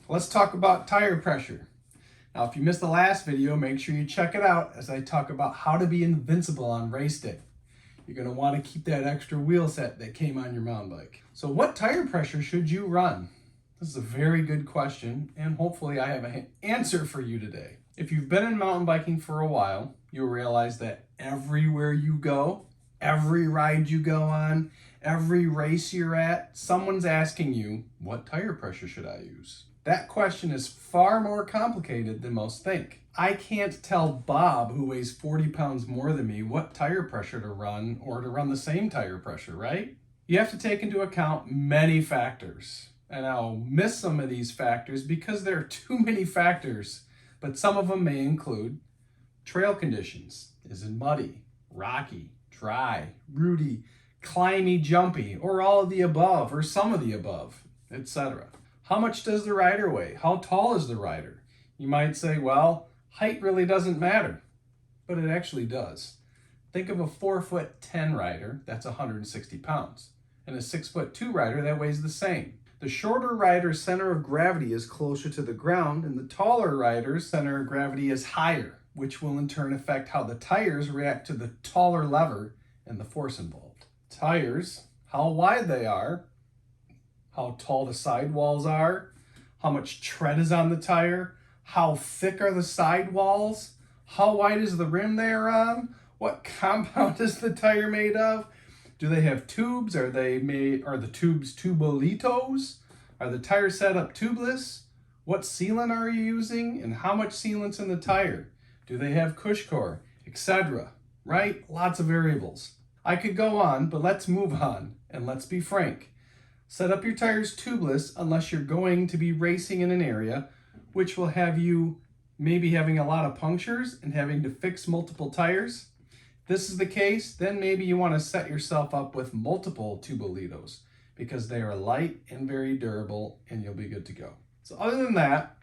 Let's talk about tire pressure. Now, if you missed the last video, make sure you check it out as I talk about how to be invincible on race day. You're going to want to keep that extra wheel set that came on your mountain bike. So what tire pressure should you run? This is a very good question, and hopefully I have an answer for you today. If you've been in mountain biking for a while, you'll realize that everywhere you go, every ride you go on, every race you're at, someone's asking you, what tire pressure should I use? That question is far more complicated than most think. I can't tell Bob, who weighs 40 pounds more than me, what tire pressure to run or to run the same tire pressure, right? You have to take into account many factors. And I'll miss some of these factors because there are too many factors, but some of them may include trail conditions. Is it muddy, rocky, dry, rooty, climby, jumpy, or all of the above, or some of the above, etc. How much does the rider weigh? How tall is the rider? You might say, well, height really doesn't matter, but it actually does. Think of a 4'10" rider, that's 160 pounds, and a 6'2" rider that weighs the same. The shorter rider's center of gravity is closer to the ground, and the taller rider's center of gravity is higher, which will in turn affect how the tires react to the taller lever and the force involved. Tires, how wide they are, how tall the sidewalls are, how much tread is on the tire, how thick are the sidewalls, how wide is the rim they are on, what compound is the tire made of, do they have tubes, are the tubes tubolitos, are the tires set up tubeless, what sealant are you using, and how much sealant's in the tire, do they have Cushcore, etc., right? Lots of variables. I could go on, but let's move on, and let's be frank. Set up your tires tubeless unless you're going to be racing in an area which will have you maybe having a lot of punctures and having to fix multiple tires. If this is the case, then maybe you want to set yourself up with multiple tubolitos because they are light and very durable and you'll be good to go. So other than that,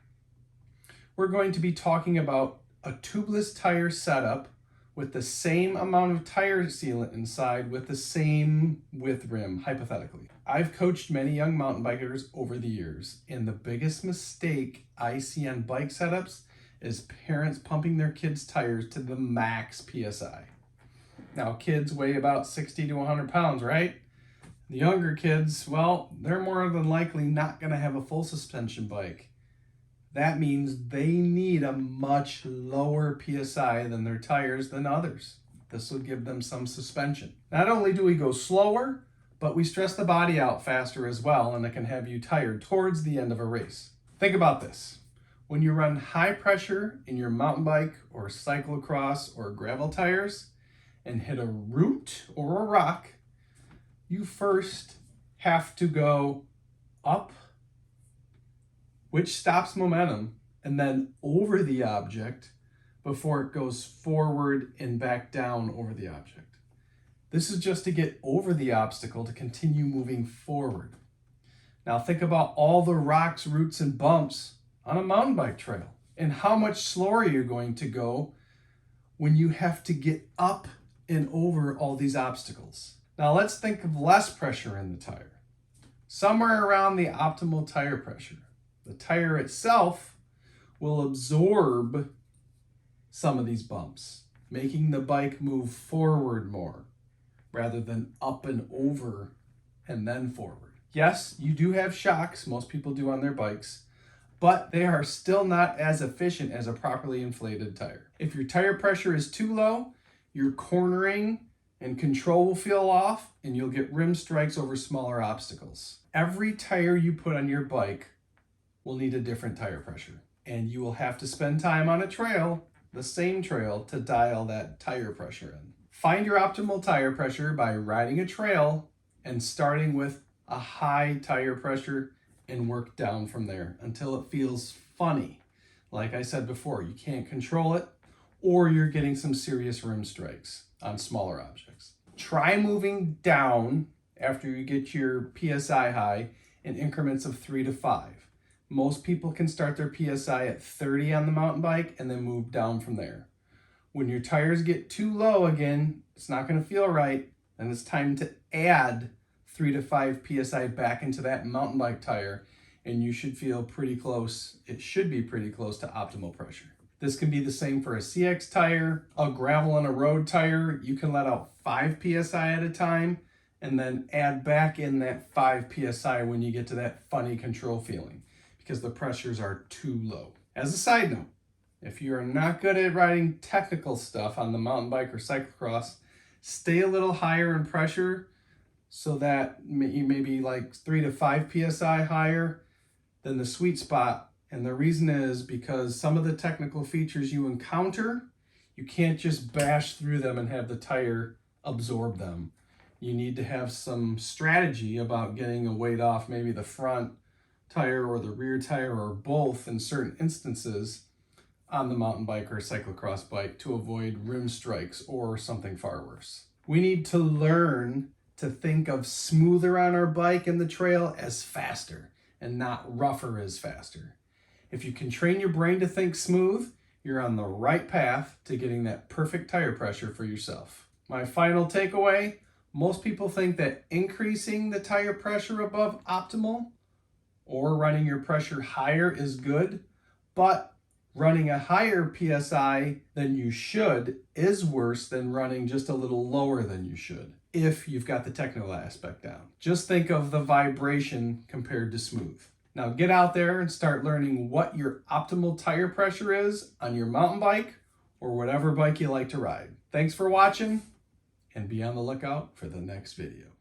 we're going to be talking about a tubeless tire setup with the same amount of tire sealant inside with the same width rim, hypothetically. I've coached many young mountain bikers over the years, and the biggest mistake I see on bike setups is parents pumping their kids' tires to the max PSI. Now, kids weigh about 60 to 100 pounds, right? The younger kids, well, they're more than likely not gonna have a full suspension bike. That means they need a much lower PSI than their tires than others. This will give them some suspension. Not only do we go slower, but we stress the body out faster as well, and it can have you tired towards the end of a race. Think about this. When you run high pressure in your mountain bike or cyclocross or gravel tires and hit a root or a rock, you first have to go up, which stops momentum, and then over the object before it goes forward and back down over the object. This is just to get over the obstacle to continue moving forward. Now think about all the rocks, roots, and bumps on a mountain bike trail and how much slower you're going to go when you have to get up and over all these obstacles. Now let's think of less pressure in the tire. Somewhere around the optimal tire pressure. The tire itself will absorb some of these bumps, making the bike move forward more rather than up and over and then forward. Yes, you do have shocks, most people do on their bikes, but they are still not as efficient as a properly inflated tire. If your tire pressure is too low, your cornering and control will feel off and you'll get rim strikes over smaller obstacles. Every tire you put on your bike will need a different tire pressure, and you will have to spend time on a trail, the same trail, to dial that tire pressure in. Find your optimal tire pressure by riding a trail and starting with a high tire pressure and work down from there until it feels funny. Like I said before, you can't control it or you're getting some serious rim strikes on smaller objects. Try moving down after you get your PSI high in increments of 3 to 5. Most people can start their PSI at 30 on the mountain bike and then move down from there. When your tires get too low again, it's not going to feel right, and it's time to add 3 to 5 PSI back into that mountain bike tire and you should feel pretty close. It should be pretty close to optimal pressure. This can be the same for a CX tire, a gravel and a road tire. You can let out 5 PSI at a time and then add back in that 5 PSI when you get to that funny control feeling because the pressures are too low. As a side note, if you're not good at riding technical stuff on the mountain bike or cyclocross, stay a little higher in pressure so that you maybe like 3 to 5 PSI higher than the sweet spot. And the reason is because some of the technical features you encounter, you can't just bash through them and have the tire absorb them. You need to have some strategy about getting a weight off maybe the front tire or the rear tire or both in certain instances on the mountain bike or cyclocross bike to avoid rim strikes or something far worse. We need to learn to think of smoother on our bike and the trail as faster and not rougher as faster. If you can train your brain to think smooth, you're on the right path to getting that perfect tire pressure for yourself. My final takeaway, most people think that increasing the tire pressure above optimal or running your pressure higher is good, but running a higher PSI than you should is worse than running just a little lower than you should if you've got the technical aspect down. Just think of the vibration compared to smooth. Now get out there and start learning what your optimal tire pressure is on your mountain bike or whatever bike you like to ride. Thanks for watching, and be on the lookout for the next video.